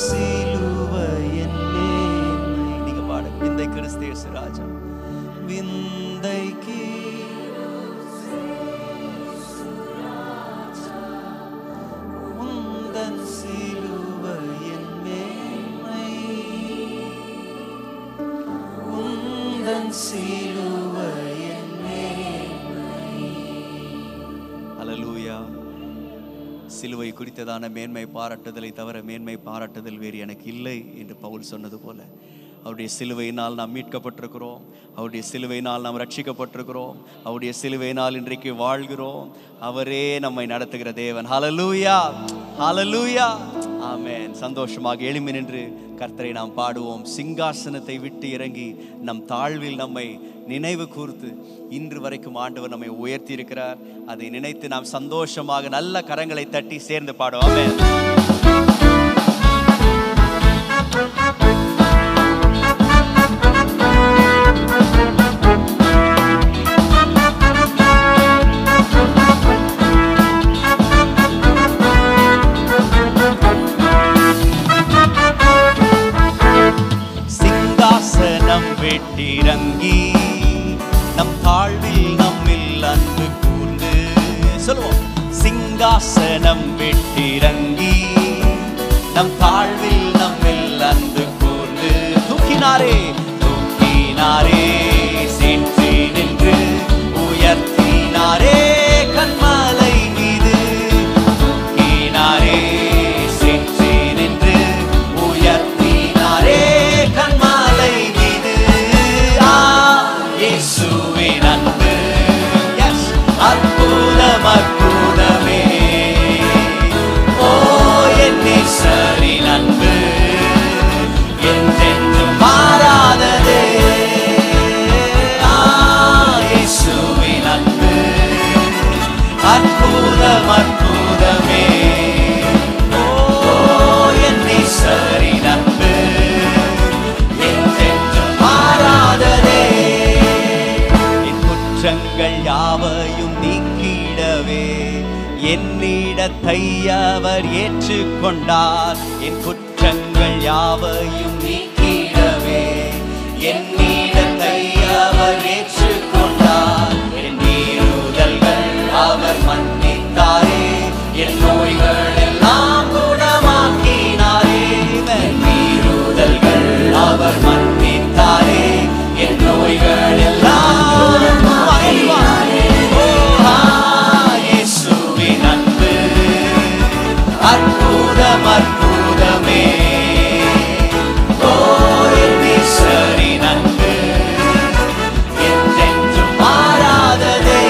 சிலுவையின் மேன்மை. நீங்க பாடுங்க. விந்தை கிறிஸ்து இயேசு ராஜா, விந்தைக்கு உந்தன் சிலுவையின் மேன்மை, உந்தன் சிலுவையின் மேன்மை. ஹல்லேலூயா. சிலுவை குறித்ததான மேன்மை பாராட்டுதலை தவிர மேன்மை பாராட்டுதல் வேறு எனக்கு இல்லை என்று பவுல் சொன்னது போல, அவருடைய சிலுவையினால் நாம் மீட்கப்பட்டிருக்கிறோம், அவருடைய சிலுவையினால் நாம் ரட்சிக்கப்பட்டிருக்கிறோம், அவருடைய சிலுவையினால் இன்றைக்கு வாழ்கிறோம். அவரே நம்மை நடத்துகிற தேவன். ஹல்லேலூயா, ஹல்லேலூயா, ஆமென். சந்தோஷமாக எழும்பி நின்று கர்த்தரை நாம் பாடுவோம். சிங்காசனத்தை விட்டு இறங்கி நம் தாழ்வில் நம்மை நினைவு கூர்த்து இன்று வரைக்கும் ஆண்டவர் நம்மை உயர்த்தி இருக்கிறார். அதை நினைத்து நாம் சந்தோஷமாக நல்ல கரங்களை தட்டி சேர்ந்து பாடுவோம். ஆமென். சிங்காசனம் வெட்டிறங்கி நம் தாழ்வில் நம்மில் அன்பு கூர்ந்து சொல்லுவோம். சிங்காசனம் வெட்டிறங்கி நம் தாழ்வில் நம்மில் அன்பு கூர்ந்து தூக்கினாரே, தூக்கினாரே, சேற்றி நின்று உயர்த்தினாரே கண்மலை மீது, தூக்கினாரே, சேற்றி நின்று உயர்த்தினாரே கண்மலை மீது. இயேசுவின் அன்பு அற்புதம், அற்புதமே. ஓ என் நேசரின் அன்பு என்றென்றும் மாறாததே. இயேசுவின் அன்பு அற்புதம், அற்புதமே. ஓ என் நேசரின் அன்பு என்றென்றும் மாறாததே. என் குற்றங்கள் யாவையும் நீக்கிடவே என்னிடத்தை அவர் ஏற்றுக்கொண்டார். என் குற்றங்கள் யாவையும் நீக்கிடவே என்னிடத்தை அவர் ஏற்றுக்கொண்டார். என் மீறுதல்கள் அவர் மன்னித்தாரே, என் நோய்கள் எல்லாம் குணமாக்கினாரே. என் மீறுதல்கள் அவர் மன்னித்தாரே, என் நோய்கள் எல்லாம் குணமாக்கினாரே. இயேசுவின் அன்பு அற்புதம், அற்புதமே. ஓ என் நேசரின் அன்பு என்றென்றும் மாறாததே.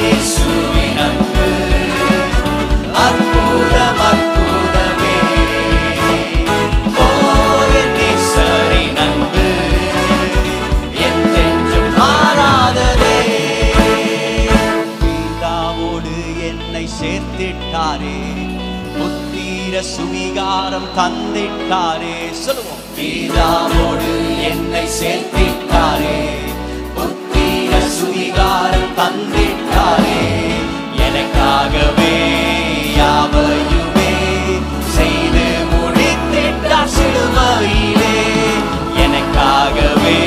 இயேசுவின் அன்பு அற்புதம், அற்புதமே. ஓ என் நேசரின் அன்பு என்றென்றும் மாறாததே. பிதாவோடு என்னை சேர்த்திட்டாரே, புத்திர சுவிகாரம் தந்திட்டாரே. சொல்லுவோம். பிதாவோடு என்னை சேர்த்திட்டாரே, புத்திர சுவிகாரம் தந்திட்டாரே. எனக்காகவே யாவையுமே செய்து முடித்திட்டார் சிலுவையிலே. எனக்காகவே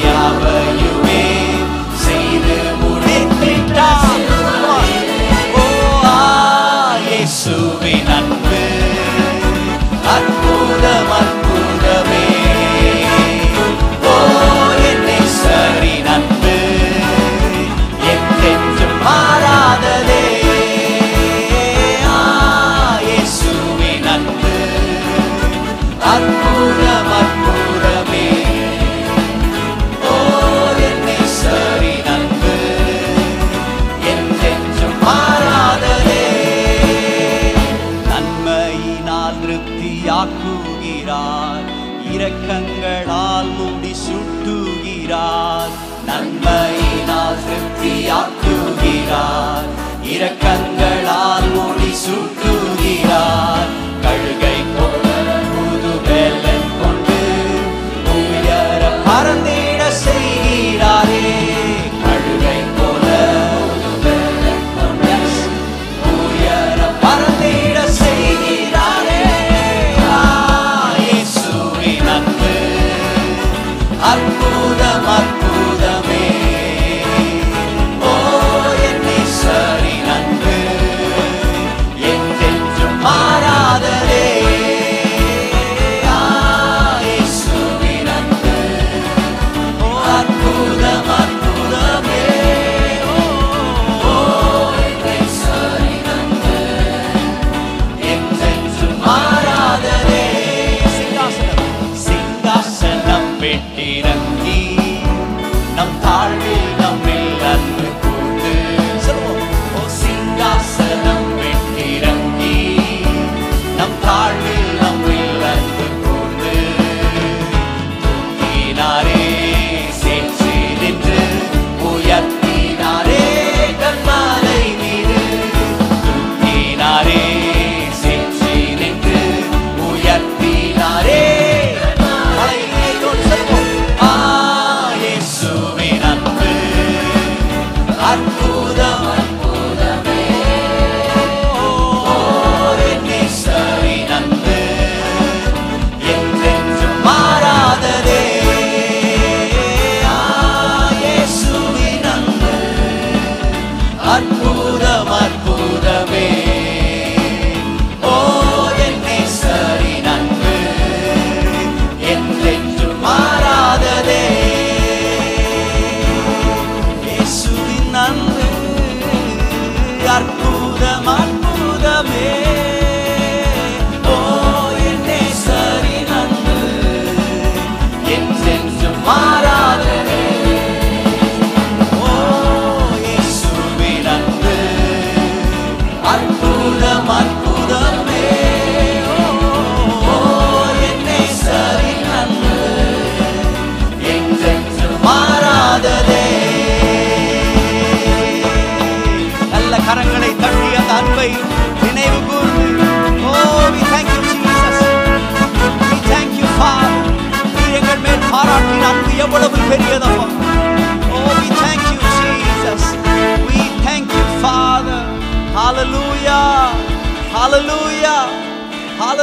யாவையுமே செய்து முடித்திட்டார் சிலுவையிலே. ஓ இயேசுவின் அன்பு அற்புதம், அற்புதமே. ஓ என் நேசரின் அன்பு என்றென்றும் மாறாததே. இயேசுவின் அன்பு அற்புதம், அற்புதமே. ஓ என் நேசரின் அன்பு என்றென்றும் மாறாததே. நன்மையினால் திருப்தியாக்குகிறார், இரக்கங்களால் மூடி சுட்டுகிறார். நன்மையினால் திருப்தியாக்குகிறார், இரக்கங்களால் மூடி சுட்டுகிறார். கழுகை போல புது வெள்ளம் கொண்டு உயர பறந்திட செய்கிறாரே. கழுகை போல புது வெள்ளம் கொண்டு உயர பறந்திட செய்கிறார்.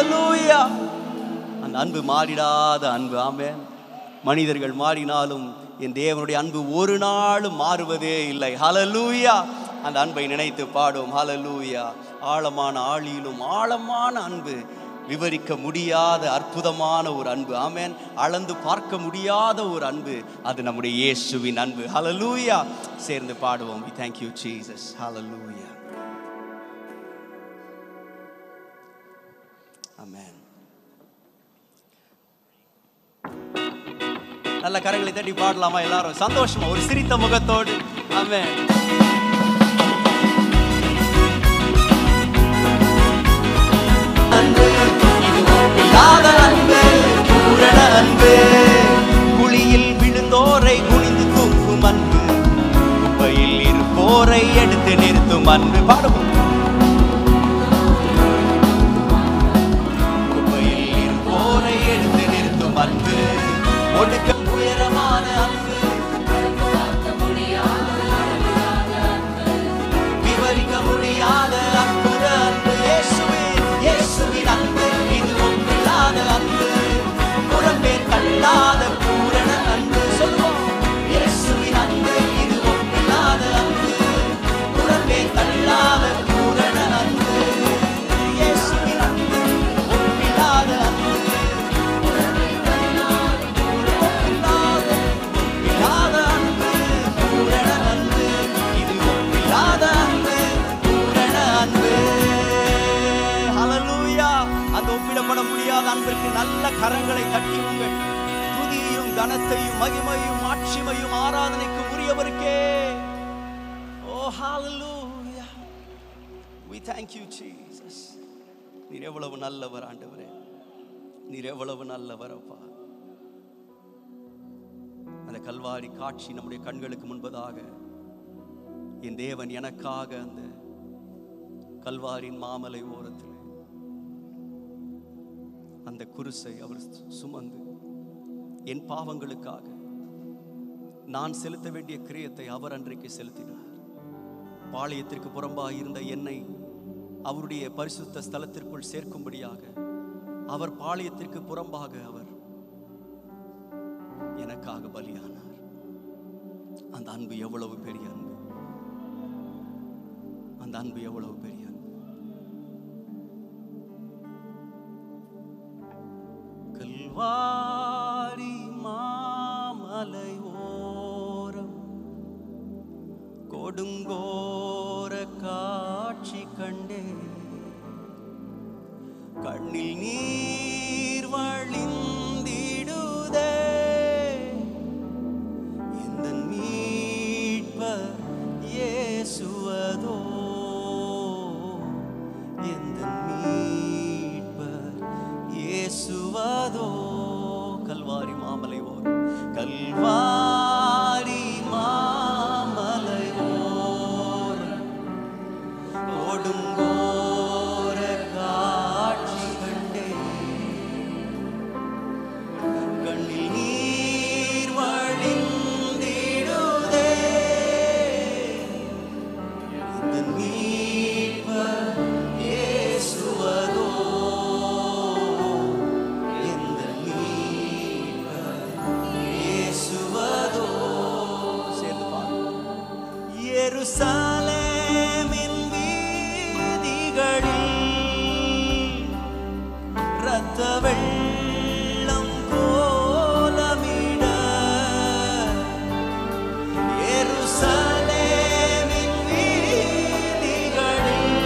ஹல்லேலூயா. அந்த அன்பு மாறிடாத அன்பு. ஆமென். மனிதர்கள் மாறினாலும் என் தேவனுடைய அன்பு ஒரு நாளும் மாறுவதே இல்லை. ஹல்லேலூயா. அந்த அன்பை நினைத்து பாடும். ஹல்லேலூயா. ஆழமான ஆழியிலும் ஆழமான அன்பு, விவரிக்க முடியாத அற்புதமான ஒரு அன்பு. ஆமென். அளந்து பார்க்க முடியாத ஒரு அன்பு, அது நம்முடைய இயேசுவின் அன்பு. ஹல்லேலூயா. சேர்ந்து பாடுவோம். We thank you Jesus. ஹல்லேலூயா. ஆமென். நல்ல கரங்களை தட்டி பாடலாமா எல்லாரும் சந்தோஷமா ஒரு சிரித்த முகத்தோடு? ஆமென். பூரண அன்பு, குழியில் விழுந்தோரை குனிந்து தூக்கும் அன்பு, குப்பையில் இருப்போரை எடுத்து நிறுத்தும் அன்பு. பாடுவோம். குப்பையில் இருப்போரை எடுத்து நிறுத்தும் அன்பு, ஒடுக்க உயரமான அன்பு, விவரிக்க முடியாத அற்புத அன்பு. இயேசுவின் அன்பு, இது ஒப்பில்லாத அன்பு, புறம்பே தள்ளாத பூரண அன்பு. சொல்லுவோம். இயேசுவின் அன்பு, இது ஒப்பில்லாத அன்பு, புறம்பே தள்ளாத பூரண அன்பு. இயேசுவின் அன்பு, ஒப்பில்லாத அன்பு, ஒப்பில்லாத அன்பு, பூரண அன்பு. இது ஒப்பில்லாத அன்பு, பூரண அன்பு. ஹல்லேலூயா. அந்த ஒப்பிடப்பட முடியாத அன்பிற்கு நல்ல கரங்களை தட்டியுங்கள். துதியையும் கனத்தையும் மகிமையும் ஆட்சிமையும் ஆராதனைக்கும் உரியவருக்கே. ஓ ஹல்லேலூயா. We thank you Jesus. நீர் எவ்வளவு நல்லவர் ஆண்டவரே, நீர் எவ்வளவு நல்லவர் அப்பா. அந்த கல்வாரி காட்சி நம்முடைய கண்களுக்கு முன்பதாக என் தேவன் எனக்காக அந்த கல்வாரின் மாமலை ஓரத்தில் அந்த குருசை அவர் சுமந்து என் பாவங்களுக்காக நான் செலுத்த வேண்டிய கிரியத்தை அவர் அன்றைக்கு செலுத்தினார். பாளையத்திற்கு புறம்பாக இருந்த என்னை அவருடைய பரிசுத்த ஸ்தலத்திற்குள் சேர்க்கும்படியாக அவர் பாளையத்திற்கு புறம்பாக அவர் எனக்காக பலியானார். அந்த அன்பு எவ்வளவு பெரிய அன்பு, அந்த அன்பு எவ்வளவு பெரிய அன்பு. கல்வாரி மாமலை ஓரம் கொடுங்கோர காட்சி கண்டே, கண்ணில் நீர் வழிந்திடுதே, இந்த மீட்பர் இயேசுவதோ, இந்த மீட்பர் இயேசுவதோ. கல்வாரி மாமலை ஓரம், கல்வாரி மாமலை ஓரம் கொடுங்கோர காட்சி கண்டே, கண்ணில் நீர் வழிந்திடுதே, இந்த மீட்பர் இயேசுவதோ, இந்த மீட்பர் இயேசுவதோ. சேர்ந்து பாருங்க. எருசலேமின் வீதிகளில் இரத்த வெள்ளம் கோலமிட, எருசலேமின் வீதிகளில்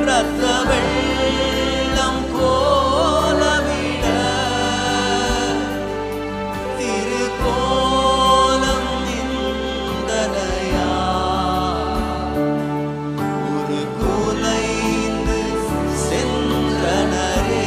இரத்த வெள்ளம் கோலமிட, திருக்கோலம் நிந்தனையா ஒரு குலைந்து சென்றனரே,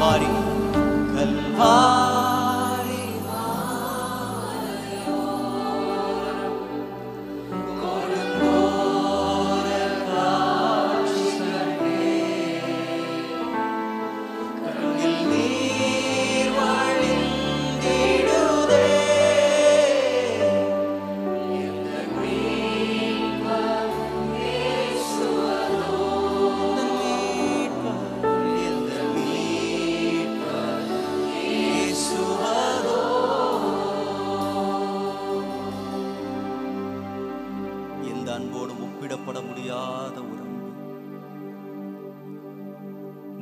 கல்வாரி கல்வாரி முடியாத ஒரு அன்பு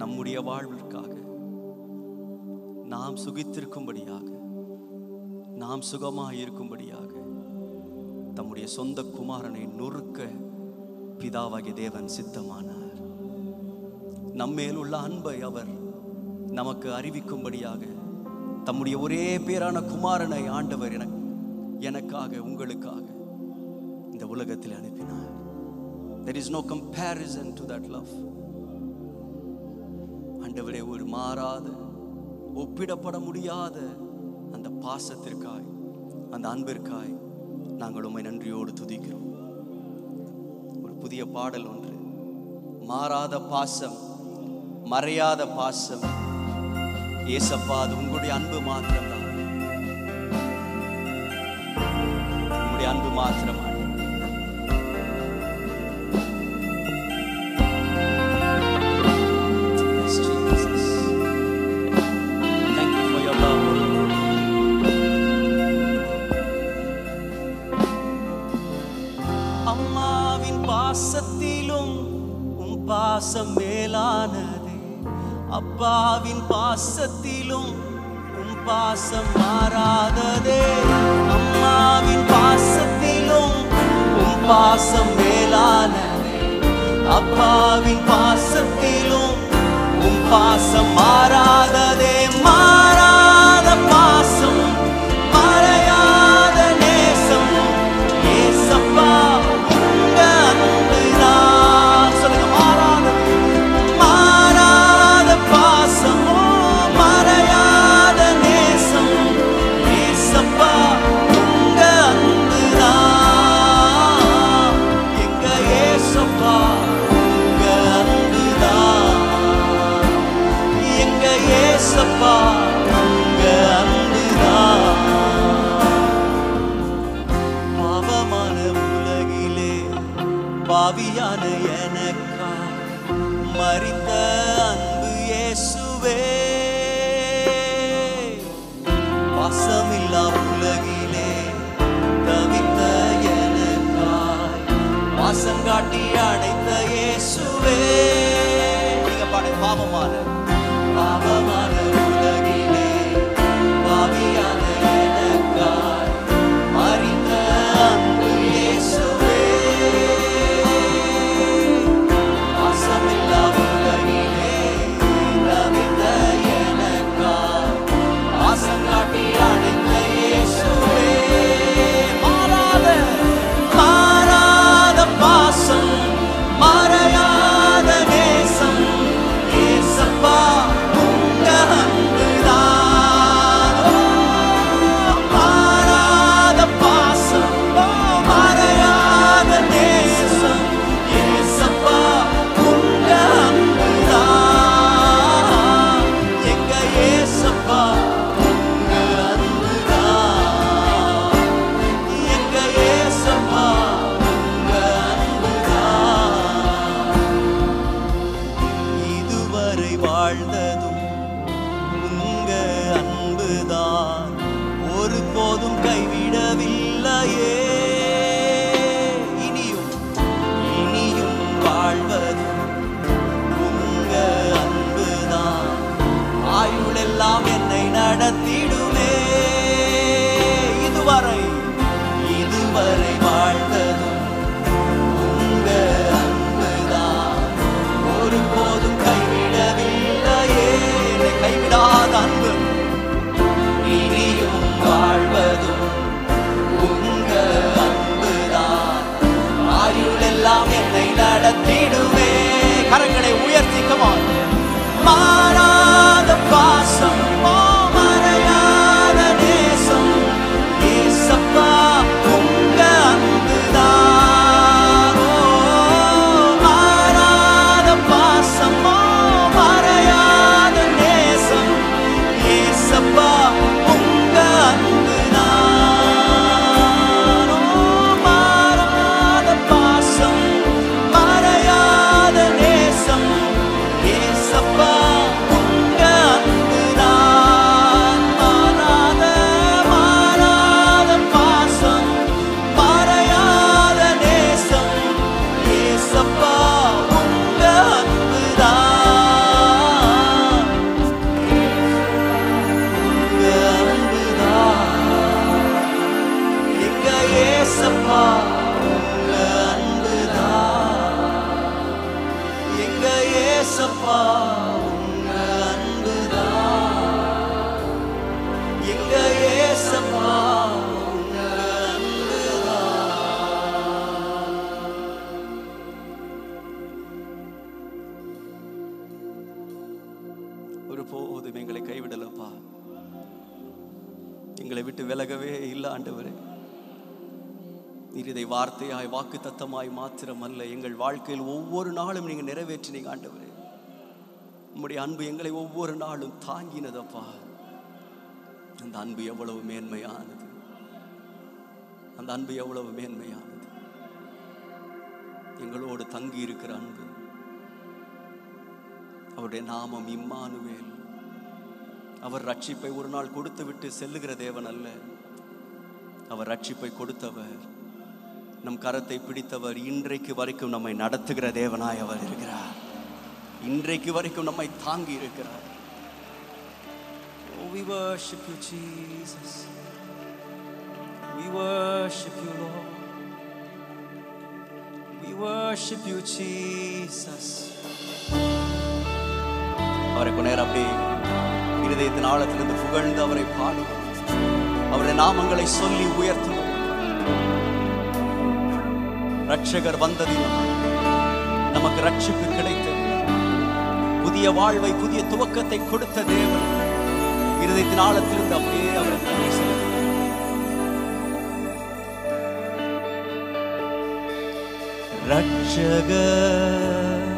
நம்முடைய வாழ்விற்காக நாம் சுகித்திருக்கும்படியாக நாம் சுகமாய் இருக்கும்படியாக தம்முடைய சொந்த குமாரனை நொறுக்க பிதாவாகிய தேவன் சித்தமானார். நம்மேல் உள்ள அன்பை அவர் நமக்கு அறிவிக்கும்படியாக தம்முடைய ஒரே பேரான குமாரனை ஆண்டவர் எனக்காக உங்களுக்காக இந்த உலகத்தில் அனுப்பினார். There is no comparison to that love. ஆண்டவரே, ஒரு மாறாத ஒப்பிடப்பட முடியாத அந்த பாசத்திற்காய் அந்த அன்பிற்காய் நாங்கள் உம்மை நன்றியோடு துதிக்கிறோம். ஒரு புதிய பாடல் ஒன்று, மாறாத பாசம் மறையாத பாசம் ஏசப்பா, அது உங்களுடைய அன்பு மாத்திரம்தான், உங்களுடைய அன்பு மாத்திரம். அம்மாவின் பாசத்திலும் உம் பாசம் மேலானதே, அப்பாவின் பாசத்திலும் உம் பாசம் மாறாததே. அம்மாவின் பாசத்திலும் உம் பாசம் மேலானதே, அப்பாவின் பாசத்திலும் உம் பாசம் மாறாததே. மாறாத பாசம் மறையாத நேசம் ஏசப்பா, உங்க அன்புதான். சொல்லுங்க, மாறாத பாசம் மறையாத நேசம் ஏசப்பா, உங்க அன்புதான். எங்க ஏசப்பா, உங்க அன்புதான். எங்க ஏசப்பா, உங்க அன்புதான். பாவமான உலகிலே பாவியான எனக்கா மரித்த அன்பு இயேசுவே. பாசமில்லா உலகிலே தவித்த எனக்காய் பாசங்காட்டி அடைத்த இயேசுவே. நீங்க பாடு, பாவமான உலகிலே பாவியான எனக்காய் மரித்த அன்பு இயேசுவே. பாசமில்லா உலகிலே தவித்த எனக்காய் பாசங்காட்டி அடைத்த இயேசுவே. மாறாத பாசம் மறையாத நேசம் ஏசப்பா, உங்க அன்புதான். மாறாத பாசம் மறையாத நேசம் ஏசப்பா, உங்க அன்புதான். எங்க ஏசப்பா, உங்க அன்புதான். எங்க ஏசப்பா, உங்க அன்புதான். இதுவரை வாழ்ந்ததும் உங்க அன்புதான், ஒருபோதும் கைவிடவில்லையே. இனியும் வாழ்வதும் உங்க அன்புதான், ஆயுளெல்லாம் என்னை நடத்திடுமே. இதுவரை வாழ்ந்ததும் உங்க அன்புதான், ஒருபோதும் கைவிடவில்லையே. என்னை கைவிடாத அன்பு, இனியும் வாழ்வதும் உங்க அன்புதான், ஆயுளெல்லாம் என்னை நடத்திடுவே. கரங்களை உயர்த்தி, come on. மாறாத ஒருபோதும் எங்களை கைவிடலப்பா. எங்களை விட்டு விலகவே இல்லை ஆண்டவரே. நீர் இதை வார்த்தையாய் வாக்கு தத்தமாய் மாத்திரமல்ல, எங்கள் வாழ்க்கையில் ஒவ்வொரு நாளும் நீங்க நிறைவேற்றினீங்க ஆண்டவரே. உம்முடைய அன்பு எங்களை ஒவ்வொரு நாளும் தாங்கினதப்பா. அந்த அன்பு எவ்வளவு மேன்மையானது, அந்த அன்பு எவ்வளவு மேன்மையானது. எங்களோடு தங்கி இருக்கிற அன்பு. அவருடைய நாமம் இம்மானுவேல். அவர் ரட்சிப்பை ஒரு நாள் கொடுத்து விட்டு செல்லுகிற தேவன் அல்ல. அவர் ரட்சிப்பை கொடுத்தவர், நம் கரத்தை பிடித்தவர், இன்றைக்கு வரைக்கும் நம்மை நடத்துகிற தேவனாய் அவர் இருக்கிறார். இன்றைக்கு வரைக்கும் நம்மை தாங்கி இருக்கிறார். Oh, we worship you, Jesus. We worship you, Lord. We worship you, Jesus. அவரை கொஞ்ச நேரம் அப்படியே இருதயத்தின் ஆழத்திலிருந்து புகழ்ந்து அவரை பாடும். அவருடைய நாமங்களை சொல்லி உயர்த்துவோம். ரட்சகர் வந்ததினால் நமக்கு ரட்சிப்பு கிடைத்தது. புதிய வாழ்வை, புதிய துவக்கத்தை கொடுத்த தேவன் இருதயத்தின் ஆழத்திலிருந்து அப்படியே அவரை நன்றி செலுத்துவோம். ரட்சகர்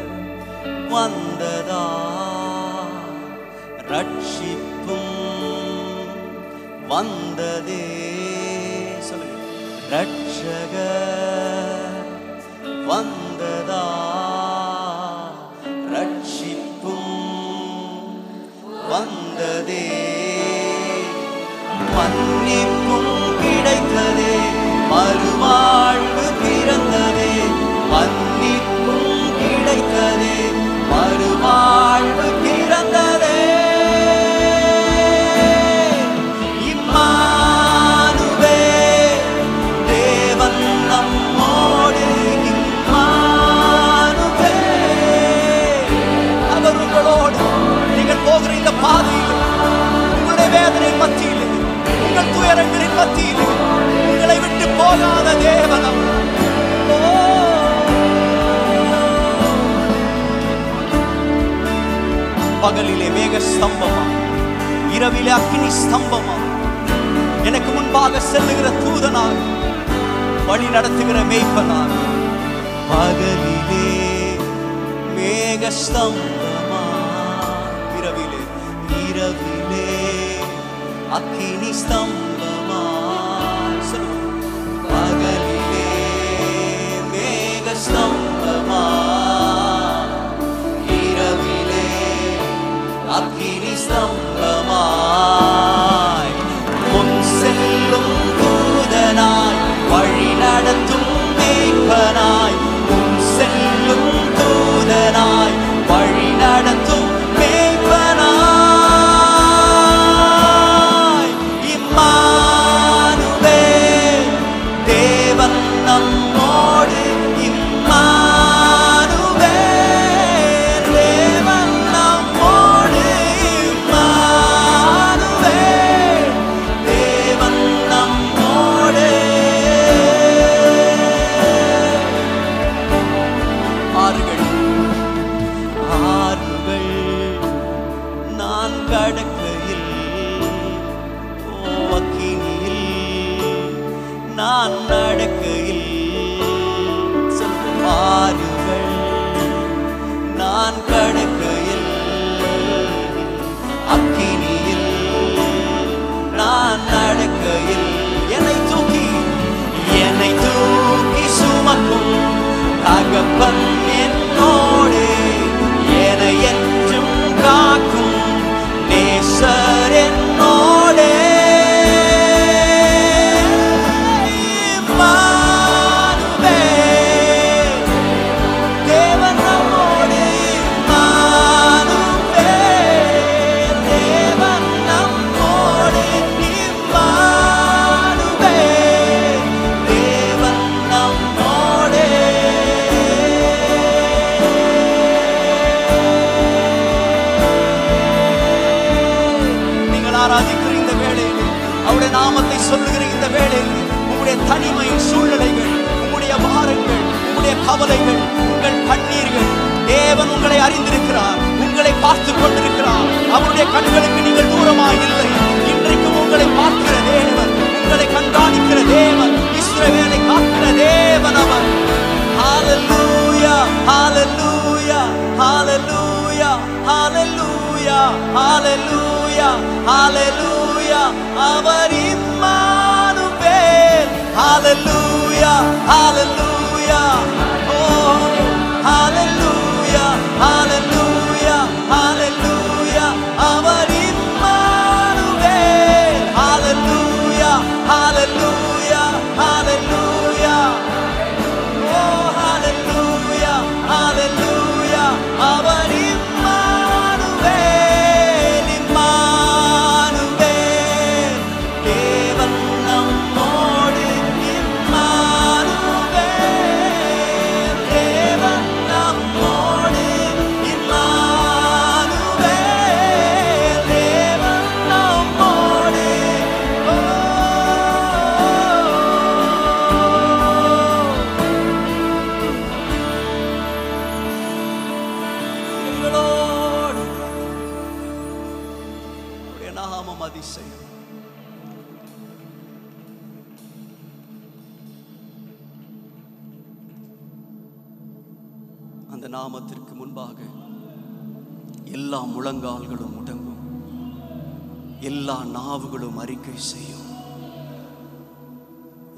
வந்ததா, ரட்சிப்பும் வந்ததே. சொல்லுங்க. ரட்சகர் வந்ததா, ரட்சிப்பும் வந்ததே. மன்னிப்பும் கிடைத்ததே, மறுவாழ்வு பிறந்ததே. மன்னிப்பும் கிடைத்ததே, மறுவாழ்வு பிறந்ததே. இம்மானுவேல், தேவன் நம்மோடு. இம்மானுவேல், அவர் உங்களோடு. நீங்கள் போகிற இந்த பாதையில், உங்களுடைய வேதனை மத்தியில், உங்கள் துயரங்களின் மத்தியில் உங்களை விட்டு போகாத தேவனம். பகலிலே மேக ஸ்தம்பமா, இரவிலே அக்கினி ஸ்தம்பமா, எனக்கு முன்பாக செல்லுகிற தூதனாக, வழி நடத்துகிற மேய்ப்பனாக. பகலிலே மேக ஸ்தம்பமா, இரவிலே அக்கினி ஸ்தம்பமா. பகலிலே மேக ஸ்தம்பமா, இரவிலே அக்கினி ஸ்தம்பமாய். முன் செல்லும் தூதனாய், வழி நடத்தும் மேய்ப்பனாய். முன் செல்லும் தூதனாய், வழி நடத்தும் மேய்ப்பனாய். இம்மானுவேல், தேவன் நம்மோடு. இம்மானுவேல், தேவன் நம்மோடு. இம்மானுவேல், தேவன் நம்மோடு. ஆறுகள் நான் கடக்கையில், அக்கினியில் நான் நடக்கையில். ஆறுகள் நான் கடக்கையில், அக்கினியில் நான் நடக்கையில். என்னை தூக்கி சுமக்கும் தகப்பன் என்னோடு. என்னை என்றும் காக்கும் நேசர் என்னோடு. இம்மானுவேல், தேவன் நம்மோடு. இம்மானுவேல், தேவன் நம்மோடு. இம்மானுவேல், தேவன் நம்மோடு. நீங்கள் ஆராதிக்கிற இந்த வேளையில், அவருடைய நாமத்தை சொல்லுகிற இந்த வேளையில், உங்களுடைய தனிமை சூழ்நிலைகள், உங்களுடைய பாரங்கள், உங்களுடைய கவலைகள், உங்கள் கண்ணீர்கள், தேவன் உங்களை அறிந்திருக்கிறார். உங்களை பார்த்து கொண்டிருக்கிறார். அவருடைய கண்களுக்கு நீங்கள் தூரமாக இல்லை. இன்றைக்கும் உங்களை பார்க்கிற தேவன், உங்களை கண்காணிக்கிற தேவன், இஸ்ரவேலை காக்கிற தேவன் அவர். ஹalleluya ஹalleluya ஹalleluya ஹalleluya ஹalleluya ஹalleluya அவர் இம்மானுவேல். ஹalleluya ஹalleluya oh ஹalleluya ஹalleluya ஹalleluya அவர் இம்மானுவேல். ஹalleluya ஹalleluya ஹalleluya oh ஹalleluya ஹalleluya அவர் இம்மானுவேல். இம்மானுவேல் தேவன் நம்மோடு. இம்மானுவேல் தேவன் நம்மோடு. இம்மானுவேல் தேவன் நம்மோடு. எங்களோடு அவருடைய நாமம் அதிசயம். அந்த நாமத்திற்கு முன்பாக எல்லா முழங்கால்களும் முடங்கும், எல்லா நாவுகளும் அறிக்கை செய்யும்.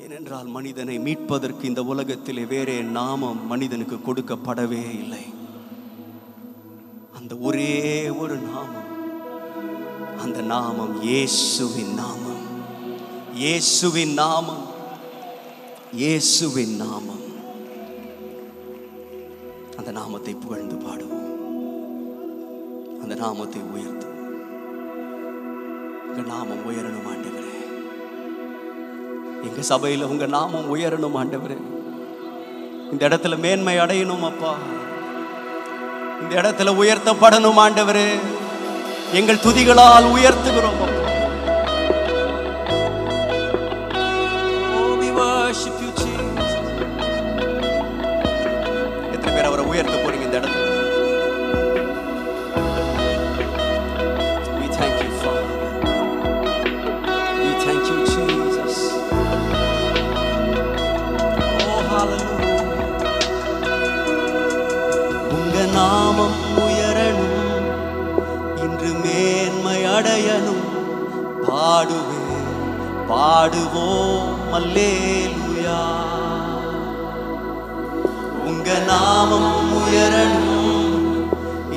ஏனென்றால் மனிதனை மீட்பதற்கு இந்த உலகத்திலே வேறே நாமம் மனிதனுக்கு கொடுக்கப்படவே இல்லை. அந்த ஒரே ஒரு நாமம், அந்த நாமம் இயேசுவின் நாமம். இயேசுவின் நாமம், இயேசுவின் நாமம். அந்த நாமத்தை புகழ்ந்து பாடுவோம், அந்த நாமத்தை உயர்த்துவோம். உங்க நாமம் உயரணும் ஆண்டவரே. எங்க சபையில உங்க நாமம் உயரணும் ஆண்டவரே. இந்த இடத்துல மேன்மை அடையணும் அப்பா. இந்த இடத்துல உயர்த்தப்படணும் ஆண்டவரே. எங்கள் துதிகளால் உயர்த்துகிறோம் அப்பா. Oh, we worship you, Jesus. எத்தனை பேர் அவரை உயர்த்த போறீங்க இந்த இடத்துல? We thank you, Father. We thank you, Jesus. Oh, hallelujah. உங்க நாமம் உயரணும், இன்று மேன்மை அடையணும். பாடுவேன் பாடுவோம் அல்லேலூயா. உங்க நாமம் உயரணும்,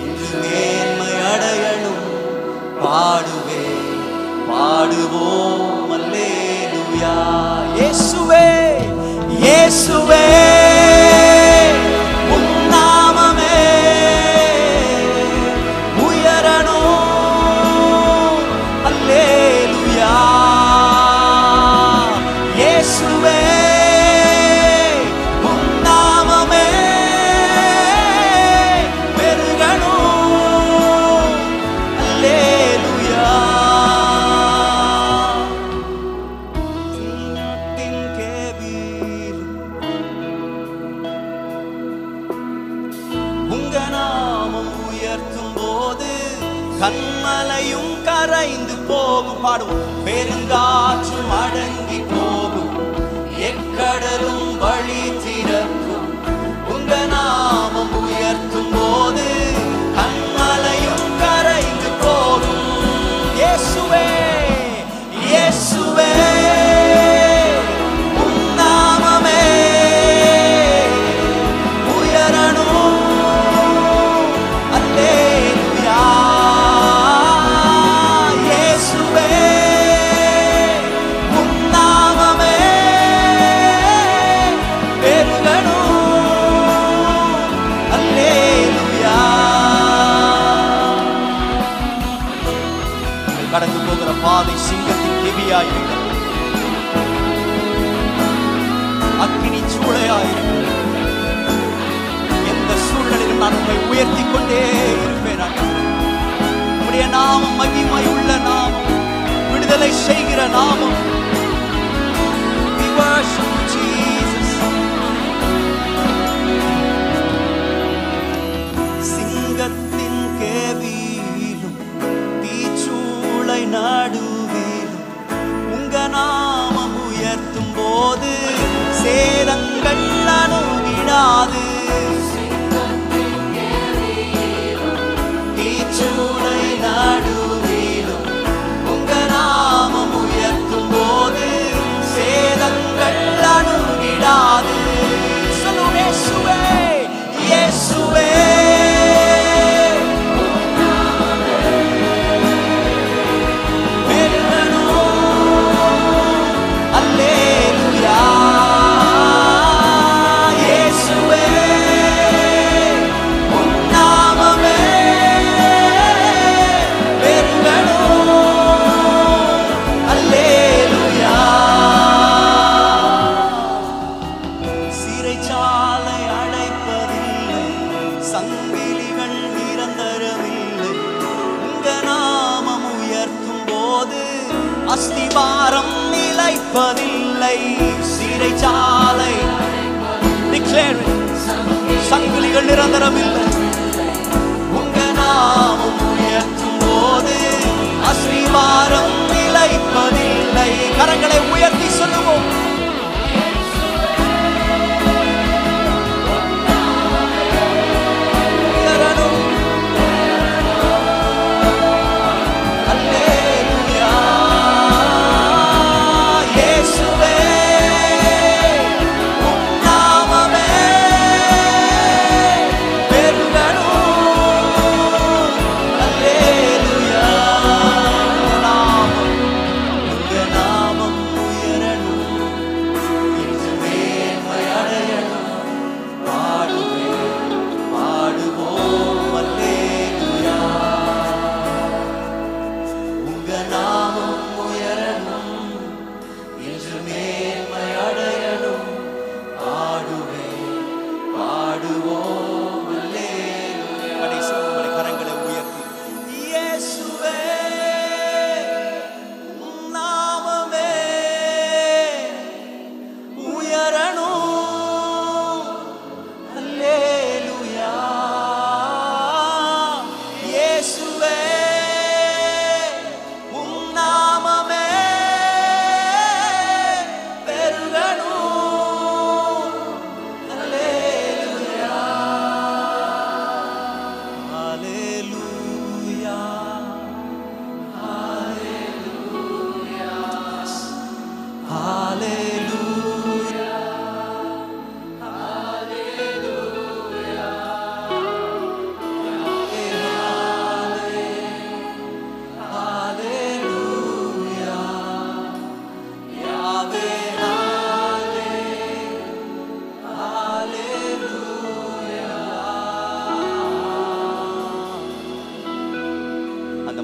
இன்று மேன்மை அடையணும். பாடுவேன் பாடுவோம் அல்லேலூயா. இயேசுவே இயேசுவே உம் நாமமே உயரணும். அல்லேலூயா. இயேசுவே உம் நாமமே பெருகணும். அல்லேலூயா. சிங்கத்தின் கேவீரும் உங்க நாமம் உயர்த்தும் போது கண்மலையும் கரைந்து போகும். பாடுவோம். பெருங்காற்றும் அடங்கி போகும், எக்கடலும் வழி திறக்கும். உங்க நாமம் உயர்த்தும் போது கண்மலையும் கரைந்து போகும். இயேசுவே இயேசுவே உம் நாமமே உயரணும். அல்லேலூயா. இயேசுவே உம் நாமமே பெருகணும். அல்லேலூயா. கடந்து போகிற பாதை சிங்கத்தின் கெவியாயிருக்கிறது, அக்கினி சூளையாயிருக்கிறது. எந்த சூழ்நிலையிலும் நான் உம்மை உயர்த்தி கொண்டே இருப்பேன். உம்முடைய நாமம் மகிமை உள்ள நாமம், விடுதலை செய்கிற நாமம். We worship you, Jesus. சிங்கத்தின் கேவி சேதங்கள் அணுகிடாது. தீச்சூளை நடுவிலும் உங்க நாமம் உயர்த்தும் போது சேதங்கள் அணுகிடாது. சொல்லுங்க இயேசுவே, இயேசுவே. அஸ்திவாரம் நிலைப்பதில்லை. சிறைச்சாலை சங்கிலிகள் நிரந்தரம் இல்லை. உங்க நாமம் உயர்த்தும் போது அஸ்திவாரம் நிலைப்பதில்லை. கரங்களை உயர்த்தி சொல்லுவோம்.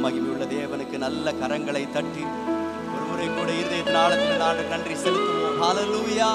மகிமையுள்ள தேவனுக்கு நல்ல கரங்களை தட்டி ஒரு முறை கூட இருதயத்தின் ஆழத்தில் நன்றி செலுத்துவோம். ஹல்லேலூயா.